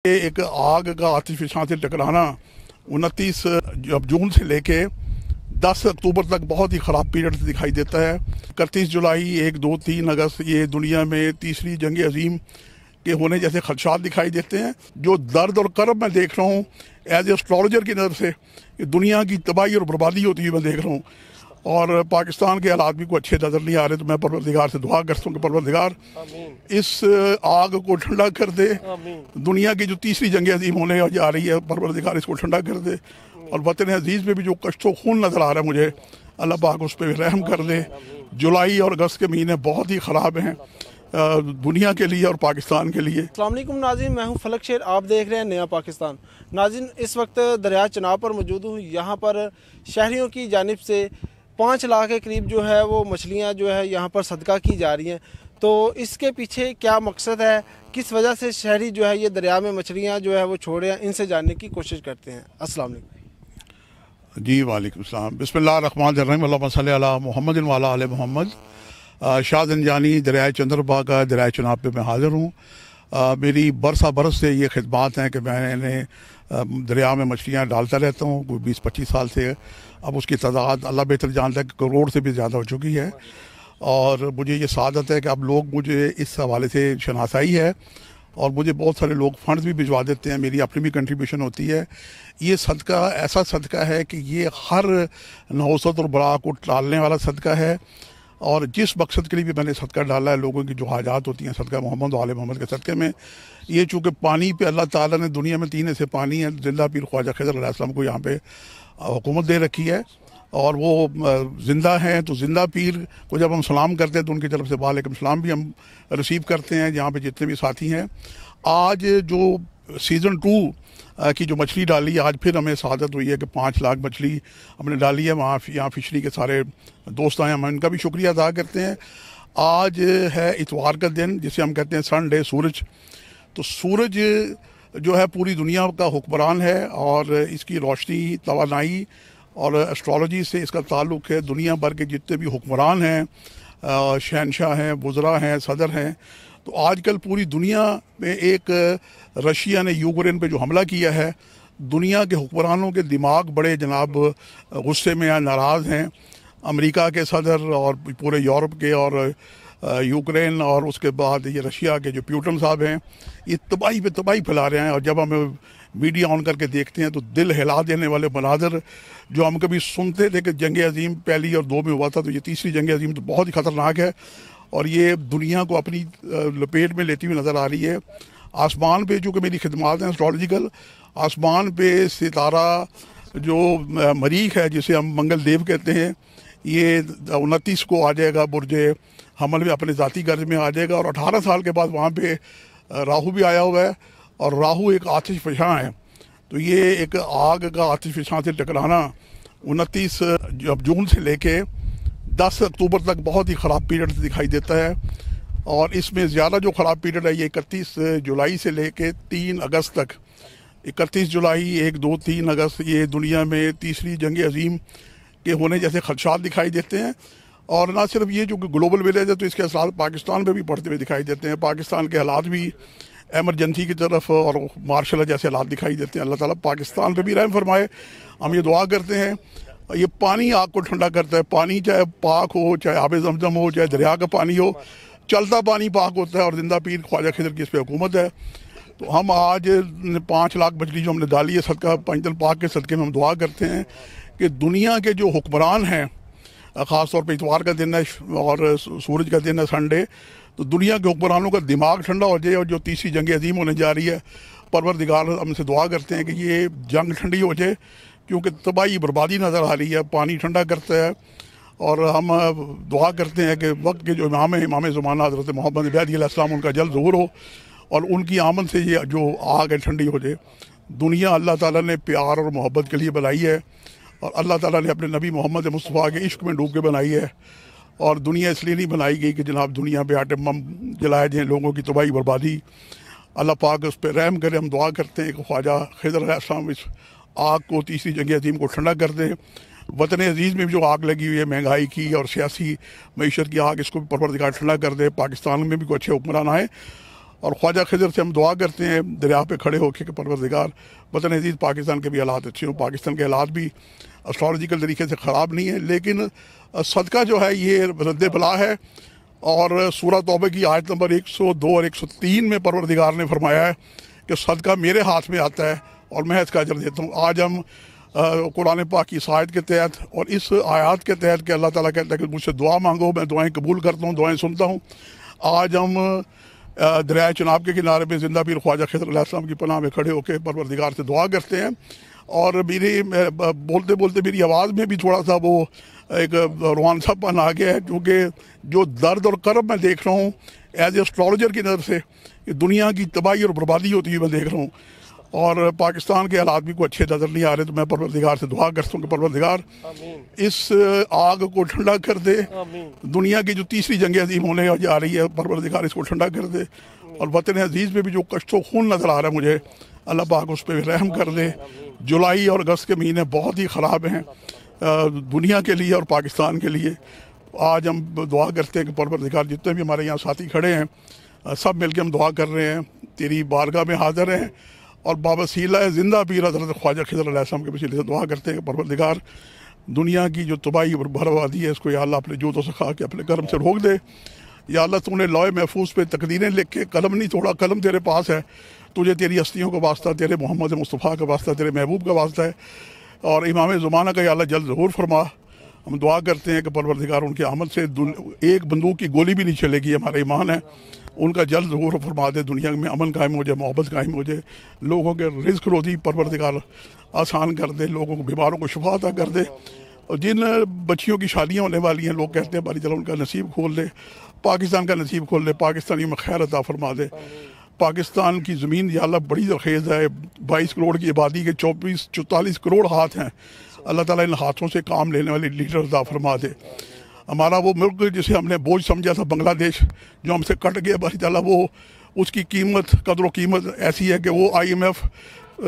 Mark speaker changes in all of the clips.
Speaker 1: एक आग का आतिशफशां से टकराना 29 जून से लेके 10 अक्टूबर तक बहुत ही ख़राब पीरियड दिखाई देता है। 31 जुलाई 1, 2, 3 अगस्त ये दुनिया में तीसरी जंग अजीम के होने जैसे खदशात दिखाई देते हैं। जो दर्द और करब मैं देख रहा हूँ एज एस्ट्रोलॉजर की नज़र से कि दुनिया की तबाही और बर्बादी होती हुई मैं देख रहा हूँ और पाकिस्तान के हालात भी को अच्छे नज़र नहीं आ रहे। तो मैं परवरदिगार से दुआ करता हूँ कि परवरदिगार इस आग को ठंडा कर दे। दुनिया की जो तीसरी जंग अजीम होने जा रही है, परवरदिगार इसको ठंडा कर दे। और वतन अजीज़ में भी जो कष्टो खून नज़र आ रहा है मुझे, अल्लाह पाक उस पर रहम कर दे। जुलाई और अगस्त के महीने बहुत ही ख़राब हैं दुनिया के लिए और पाकिस्तान के लिए।
Speaker 2: अस्सलाम वालेकुम नाज़रीन, मैं हूं फलक शेर, आप देख रहे हैं नया पाकिस्तान। नाज़रीन, इस वक्त दरिया चनाब पर मौजूद हूं। यहाँ पर शहरियों की जानिब से 5 लाख के करीब जो है वो मछलियाँ जो है यहाँ पर सदका की जा रही हैं। तो इसके पीछे क्या मकसद है, किस वजह से शहरी जो है ये दरिया में मछलियाँ जो है वो छोड़े हैं, इनसे जानने की कोशिश करते हैं। अस्सलाम वालेकुम।
Speaker 1: जी वालेकुम सलाम। बिस्मिल्लाहिर्रहमानिर्रहीम। अल्लाहुम्मा सल्ली अला मुहम्मद व अला आले मोहम्मद। शाह ज़ंजानी दरियाए चंद्रबा का दरियाए चनाब पे मैं हाज़िर हूँ। मेरी बरस से ये खिदमात हैं कि मैंने दरिया में मछलियाँ डालता रहता हूँ कोई 20-25 साल से। अब उसकी तादाद अल्लाह बेहतर जानता है कि करोड़ से भी ज़्यादा हो चुकी है। और मुझे ये सादत है कि अब लोग मुझे इस हवाले से शनासाई है और मुझे बहुत सारे लोग फंड्स भी भिजवा देते हैं। मेरी अपनी भी कंट्रीब्यूशन होती है। ये सदका ऐसा सदका है कि ये हर नौसत और बड़ा को टालने वाला सदका है। और जिस मकसद के लिए भी मैंने सदका डाला है, लोगों की जो हाजात होती हैं सदका मोहम्मद वाले मोहम्मद के सदक़े में, ये चूँकि पानी पे अल्लाह ताला ने दुनिया में 3 ऐसे पानी है, जिंदा पीर ख्वाजा खिज़र अलैहिस्सलाम को यहाँ पे हुकूमत दे रखी है और वो ज़िंदा हैं। तो ज़िंदा पीर को जब हम सलाम करते हैं तो उनकी तरफ से वालेकुम सलाम भी हम रिसीव करते हैं यहाँ पे जितने भी साथी हैं। आज जो सीज़न 2 की जो मछली डाली, आज फिर हमें सआदत हुई है कि 5 लाख मछली हमने डाली है। वहाँ यहाँ फिशरी के सारे दोस्त आए, हम उनका भी शुक्रिया अदा करते हैं। आज है इतवार का दिन जिसे हम कहते हैं संडे, सूरज। तो सूरज जो है पूरी दुनिया का हुक्मरान है और इसकी रोशनी, तवानाई और एस्ट्रोलॉजी से इसका ताल्लुक़ है। दुनिया भर के जितने भी हुक्मरान हैं, शहनशाह हैं, वज़रा हैं, सदर हैं, तो आजकल पूरी दुनिया में एक रशिया ने यूक्रेन पे जो हमला किया है, दुनिया के हुक्मरानों के दिमाग बड़े जनाब गुस्से में या नाराज़ हैं। अमेरिका के सदर और पूरे यूरोप के और यूक्रेन और उसके बाद ये रशिया के जो पुतिन साहब हैं, ये तबाही पे तबाही फैला रहे हैं। और जब हम मीडिया ऑन करके देखते हैं तो दिल हिला देने वाले मनाजर जो हम कभी सुनते थे कि जंग अजीम पहली और 2 में हुआ था, तो ये तीसरी जंग अजीम तो बहुत ही ख़तरनाक है और ये दुनिया को अपनी लपेट में लेती हुई नज़र आ रही है। आसमान पे चूँकि मेरी खिदमात हैं एस्ट्रोलॉजिकल, आसमान पे सितारा जो मरीख है जिसे हम मंगल देव कहते हैं, ये 29 को आ जाएगा बुर्ज हमल में, अपने ज़ाती गर्ज में आ जाएगा। और 18 साल के बाद वहाँ पे राहु भी आया हुआ है और राहु एक आतिशफशां है। तो ये एक आग का आतिशफशां से टकराना 29 जून से लेके 10 अक्टूबर तक बहुत ही ख़राब पीरियड दिखाई देता है। और इसमें ज़्यादा जो ख़राब पीरियड है ये 31 जुलाई से लेके 3 अगस्त तक। 31 जुलाई 1, 2, 3 अगस्त ये दुनिया में तीसरी जंग अजीम के होने जैसे खदशात दिखाई देते हैं। और ना सिर्फ ये जो ग्लोबल विलेज है तो इसके असर पाकिस्तान पे भी पड़ते हुए दिखाई देते हैं। पाकिस्तान के हालात भी एमरजेंसी की तरफ और मार्शल जैसे हालात दिखाई देते हैं। अल्लाह ताला पाकिस्तान पे भी रहम फरमाए। हम ये दुआ करते हैं। ये पानी आग को ठंडा करता है। पानी चाहे पाक हो, चाहे आब ज़मज़म हो, चाहे दरिया का पानी हो, चलता पानी पाक होता है और जिंदा पीर ख्वाजा खिज़र की इस पर हुकूमत है। तो हम आज 5 लाख मछली जो हमने डाली है सदका पंजतन पाक के सदक़े में, हम दुआ करते हैं कि दुनिया के जो हुक्मरान हैं, ख़ास तौर पर इतवार का दिन है और सूरज का दिन है संडे, तो दुनिया के हुक्मरानों का दिमाग ठंडा हो जाए। और जो तीसरी जंग अजीम होने जा रही है, परवरदिगार हमसे दुआ करते हैं कि ये जंग ठंडी हो जाए क्योंकि तबाही बर्बादी नज़र आ रही है। पानी ठंडा करता है और हम दुआ करते हैं कि वक्त के जो इमाम है, इमाम ज़माना हज़रत मोहम्मद महदी अलैहिस्सलाम, उनका जल्द ज़हूर हो और उनकी आमद से ये जो आग है ठंडी हो जाए। दुनिया अल्लाह ताला ने प्यार और मोहब्बत के लिए बनाई है और अल्लाह ताला ने अपने नबी मोहम्मद मुस्तफ़ा के इश्क में डूब के बनाई है। और दुनिया इसलिए नहीं बनाई गई कि जनाब दुनिया पे आटे बम जलाए जाएँ, लोगों की तबाही बर्बादी। अल्लाह पाक उस पर रहम करे। हम दुआ करते हैं कि ख्वाजा खिज़र अलैहिस्सलाम इस आग को, तीसरी जंग अजीम को ठंडा कर दें। वतन अजीज़ में भी जो आग लगी हुई है महंगाई की और सियासी मईशत की आग, इसको भी परवरदिगार ठंडा कर दे। पाकिस्तान में भी कोई अच्छे हुक्मरान आए और ख्वाजा खिज़र से हम दुआ करते हैं दरिया पे खड़े होकर कि परवरदिगार वतन अज़ीज़ पाकिस्तान के भी हालात अच्छे हों। पाकिस्तान के हालात भी एस्ट्रोलॉजिकल तरीके से ख़राब नहीं है, लेकिन सदका जो है ये रद्द बला है। और सूरह तौबा की आयत नंबर 102 और 103 में परवरदिगार ने फरमाया है कि सदका मेरे हाथ में आता है और मैं इसका अजर देता हूँ। आज हम कुरान पाक की इस आयत के तहत और इस आयत के तहत कि अल्लाह ताला कहता है कि मुझसे दुआ मांगो, मैं दुआएं कबूल करता हूँ, दुआएं सुनता हूँ। आज हम दरिया चनाब के किनारे पे ज़िंदा पीर ख्वाजा खिज़र अलैहिस्सलाम की पनाह में खड़े होकर परवरदिगार से दुआ करते हैं। और बोलते बोलते मेरी आवाज़ में भी थोड़ा सा वो एक रूहान सापन आ गया है, क्योंकि जो दर्द और करब मैं देख रहा हूँ एज ए एस्ट्रोलॉजर की नज़र से कि दुनिया की तबाही और बर्बादी होती हुई मैं देख रहा हूँ, और पाकिस्तान के हालात भी कोई अच्छे नज़र नहीं आ रहे। तो मैं परवरदिगार से दुआ करता हूँ कि परवरदिगार इस आग को ठंडा कर दे। दुनिया की जो तीसरी जंग अजीम होने जा रही है, परवरदिगार इसको ठंडा कर दे। और वतन अजीज़ में भी जो कष्टो खून नज़र आ रहा है मुझे, अल्लाह पाक उस पर रहम कर दे। जुलाई और अगस्त के महीने बहुत ही ख़राब हैं दुनिया के लिए और पाकिस्तान के लिए। आज हम दुआ करते हैं कि परवरदिगार जितने भी हमारे यहाँ साथी खड़े हैं सब मिलकर हम दुआ कर रहे हैं, तेरी बारगाह में हाज़िर हैं और बाबसीला ज़िंदा पीर हज़रत ख्वाजा खिज़र अलैहिस्सलाम के वसीले से दुआ करते हैं कि परवरदिगार दुनिया की जो तबाही और बर्बादी है इसको या अल्लाह अपने जोत व सखा के अपने कर्म से रोक दे। या अल्लाह तूने लौह महफूज पे तकदीरें लिख के कलम नहीं तोड़ा, कलम तेरे पास है, तुझे तेरी हस्तियों का वास्ता, तेरे मोहम्मद मुस्तफ़ा का वास्ता, तेरे महबूब का वास्ता है। और इमाम ज़माना का या अल्लाह जल्द ज़हूर फरमा। हम दुआ करते हैं कि परवरदिगार उनके अमल से एक बंदूक की गोली भी नहीं चलेगी, हमारा ईमान है। उनका जल्द ज़हूर फरमा दे, दुनिया में अमन कायम हो जाए, मोहब्बत कायम हो जाए, लोगों के रिज़्क़ रोज़ी परवरदिगार आसान कर दे, लोगों को बीमारों को शिफा अता कर दे। और जिन बच्चियों की शादियाँ होने वाली हैं, लोग कहते हैं बारी चलो उनका नसीब खोल दे, पाकिस्तान का नसीब खोल दे, पाकिस्तानियों में खैर अता फरमा दे। पाकिस्तान की ज़मीन या अल्लाह बड़ी ज़रखेज़ है, 22 करोड़ की आबादी के 44 करोड़ हाथ हैं। अल्लाह ताला इन हाथों से काम लेने वाले लीडर अता फरमा दे। हमारा वो मुल्क जिसे हमने बोझ समझा था बांग्लादेश, जो हमसे कट गया, बारी ताला वो उसकी कीमत कदर व कीमत ऐसी है कि वो IMF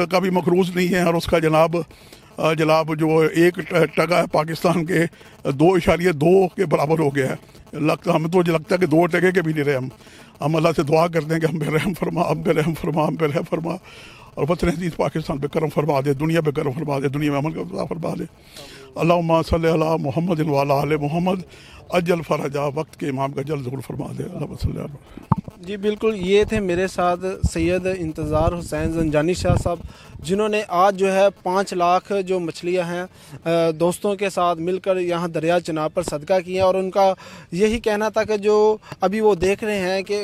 Speaker 1: का भी मखरूज नहीं है। और उसका जनाब जो एक टका है पाकिस्तान के 2.2 के बराबर हो गया है। हमें तो लगता है कि 2 टके के भी नहीं रहे। हम अल्लाह से दुआ करते हैं कि हम पे रहम फरमा, हम पे रहम फरमा, हम पे रहम फरमा। और वतन अज़ीज़ पाकिस्तान पे करम फरमा दे, दुनिया पे करम फरमा दे, दुनिया में अमन का फरमा दे। अल्लाहुम्मा सल्ली अला मुहम्मद व अला आले मुहम्मद अज्जल फरजा, वक्त के इमाम का जल्द ज़रूर फरमा दे। अल्लाहुम्मा सल्ली अला।
Speaker 2: जी बिल्कुल, ये थे मेरे साथ सैयद इंतज़ार हुसैन ज़ंजानी शाह साहब, जिन्होंने आज जो है 5 लाख जो मछलियां हैं दोस्तों के साथ मिलकर यहाँ दरिया चनाब पर सदका किया। और उनका यही कहना था कि जो अभी वो देख रहे हैं कि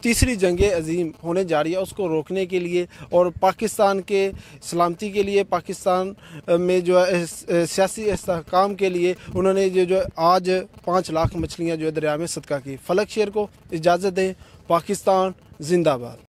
Speaker 2: तीसरी जंग अजीम होने जा रही है, उसको रोकने के लिए और पाकिस्तान के सलामती के लिए, पाकिस्तान में जो है सियासी इस्तेहकाम के लिए उन्होंने जो आज 5 लाख मछलियाँ जो है दरिया में सदका की। फलक शेर को इजाज़त दें। पाकिस्तान जिंदाबाद।